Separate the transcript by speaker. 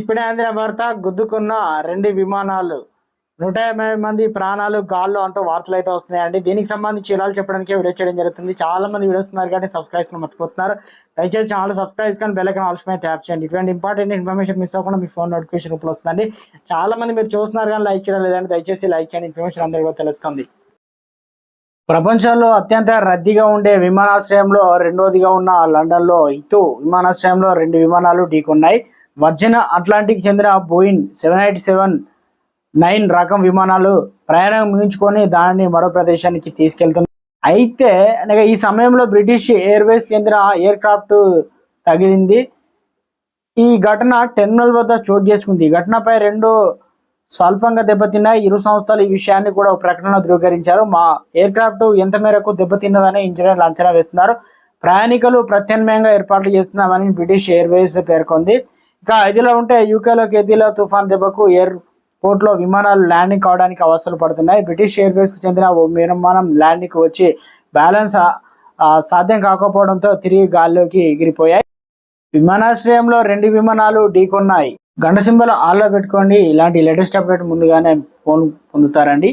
Speaker 1: క్షిపణి భర్త గుద్దుకున్న 2 విమానాలు 150 మంది ప్రాణాలు గాల్లో అంటూ వార్తలు అయితే వస్తున్నాయండి. దీనికి సంబంధించి వివరాలు చెప్పడానికి వీడియో చేయడం జరుగుతుంది. చాలా మంది వీడియోస్ ఉన్నారు కానీ సబ్స్క్రైబ్ మర్చిపోతున్నారు. దయచేసి ఛానల్ సబ్స్క్రైబ్ కానీ బెల్ ఐకాన్ ఆల్స్ మీద ట్యాప్ చేయండి. ఇటువంటి ఇంపార్టెంట్ ఇన్ఫర్మేషన్ మిస్ అవ్వకుండా మీ ఫోన్ నోటిఫికేషన్ రూపంలో వస్తుందండి. చాలా మంది మీరు చూస్తున్నారు కానీ లైక్ చేయడం లేదండి. దయచేసి లైక్ చేయండి, ఇన్ఫర్మేషన్ అందరికీ తెలుస్తుంది. ప్రపంచంలో అత్యంత రద్దీగా ఉండే విమానాశ్రయంలో రెండోదిగా ఉన్న లండన్లో హితూ విమానాశ్రయంలో 2 విమానాలు ఢీకొన్నాయి. వర్జిన్ అట్లాంటిక్ చెందిన బోయింగ్ 787-9 రకం విమానాలు ప్రయాణం ముగించుకొని దానిని మరో ప్రదేశానికి తీసుకెళ్తున్నాయి. అయితే ఈ సమయంలో బ్రిటిష్ ఎయిర్వేస్ చెందిన ఎయిర్ క్రాఫ్ట్ తగిలింది. ఈ ఘటన టెర్మినల్ వద్ద చోటు చేసుకుంది. ఈ ఘటనపై 2 స్వల్పంగా దెబ్బతిన్నాయి. ఇరు సంస్థలు ఈ విషయాన్ని కూడా ప్రకటనలో ధృవీకరించారు. మా ఎయిర్ క్రాఫ్ట్ ఎంత మేరకు దెబ్బతిన్నదని ఇంజనీర్లు అంచనా వేస్తున్నారు. ప్రయాణికులు ప్రత్యామ్నాయంగా ఏర్పాట్లు చేస్తున్నామని బ్రిటిష్ ఎయిర్వేస్ పేర్కొంది. ఇక ఇదిలా ఉంటే యూకేలో కేతీలో తుఫాన్ దెబ్బకు ఎయిర్పోర్ట్ లో విమానాలు ల్యాండింగ్ కావడానికి అవసరాలు పడుతున్నాయి. బ్రిటిష్ ఎయిర్వేస్ కు చెందిన ఓ విమానం ల్యాండింగ్ వచ్చి బ్యాలెన్స్ సాధ్యం కాకపోవడంతో తిరిగి గాల్లోకి ఎగిరిపోయాయి. విమానాశ్రయంలో 2 విమానాలు ఢీకొన్నాయి. గంట సింబల్ ఆన్లో పెట్టుకోండి. ఇలాంటి లేటెస్ట్ అప్డేట్ ముందుగానే ఫోన్ పొందుతారండి.